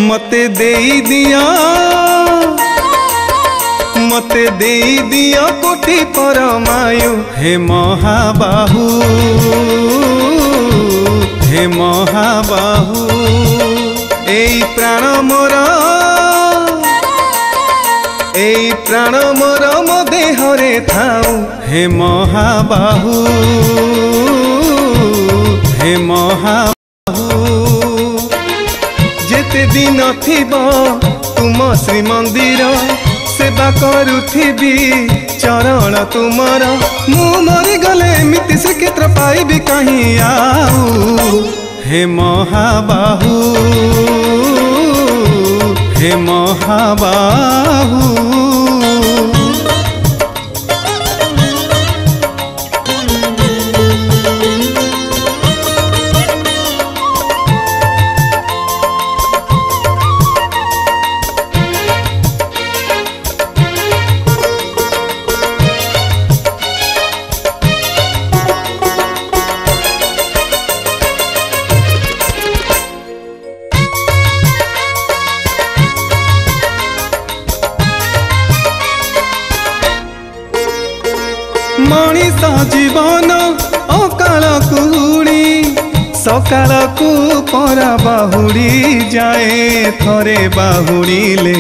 मते देई दिया मते देई दिया कोटि परमायु हे महाबाहु हे महाबाहु एई प्राण मोर मो देहरे थाऊ हे महाबाहु हे महाबाहु जेते दिन थिबो तुम श्रीमंदिर सेवा करुथिबी चरण तुमर मु मरी गले एमिति श्रीक्षेत्र पाइबी कहीं आऊ हे महाबाहु हे महाबाहु मनीष जीवन अकाल कुहुड़ी सकाल को परा बाहुड़ी जाए थरे बाहुड़ीले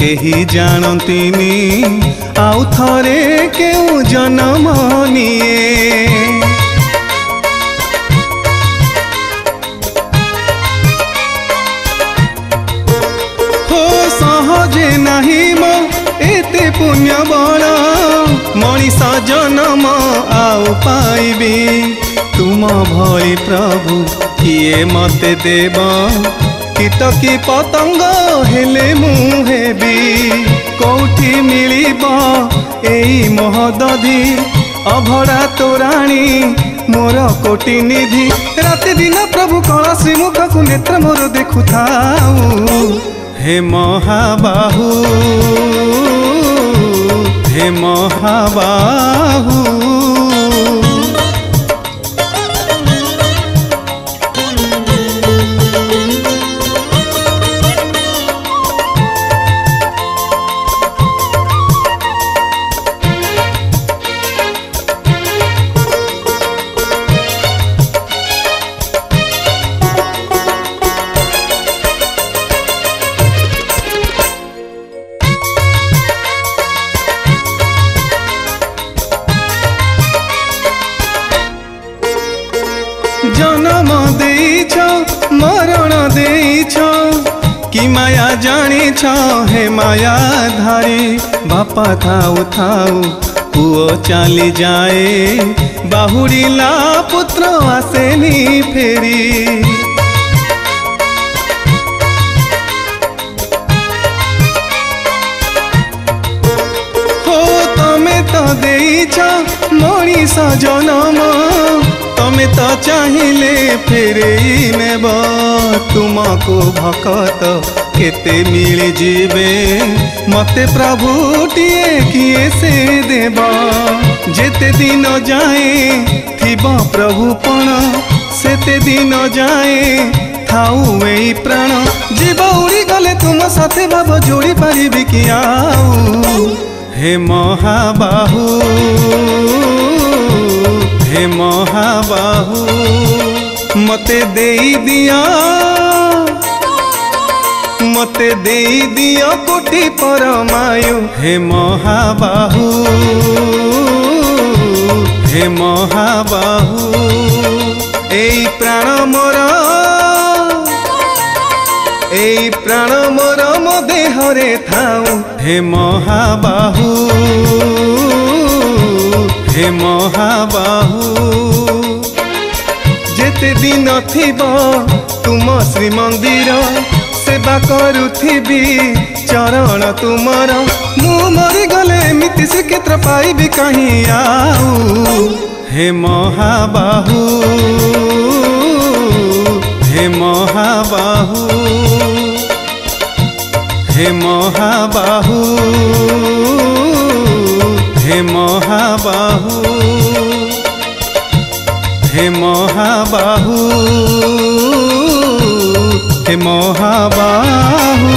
केही जानतीनी आउ थरे केउ जन्म निये हो सहजे नहीं मो एते पुण्य बल मनीष जन्म आउ पाइबी तुम भली प्रभु किए मते देव कीट की पतंग हेले मु हेबी कौठी मिलिब एई मोहदधि अभड़ा तोराणी मोर कोटि निधि राति दिन प्रभु कण श्रीमुख को नेत्र मोर देखु थाऊ हे महाबाहु हे महाबाहु जन्म देइछ मरण देइछ कि माया जानिछ हे माया धारी बापा थाऊ थाऊ पुओ चली जाए बाहुड़ीला पुत्र आसेनी फेरी हो तमे तो देइछ मनीष जन्म तमे तो चाहिए फेरे नेब तुमको भकत केते मिल जीवे मते प्रभु टिए किए से देव जेते दिन जाए थिब प्रभु पण सेते दिन जाए थाऊ एई प्राण जीव उड़ी गले तुम साथे भाव जोड़ी पारिबी कि आऊ हे महाबाहु हे महाबाहु मते देई दिया कोटि परमायु हे महाबाहु हे महाबाहु एई प्राण मोर मो देहरे थाऊ हे महाबाहु हे महाबाहु जेते दिन थिबो तुम श्रीमंदिर सेवा करुथिबी चरण तुमर मु मरी गले एमिति श्रीक्षेत्र पाइबी कहीं आऊ हे महाबाहु हे महाबाहु हे महाबाहु हे महाबाहु हे महाबाहु हे महाबाहु।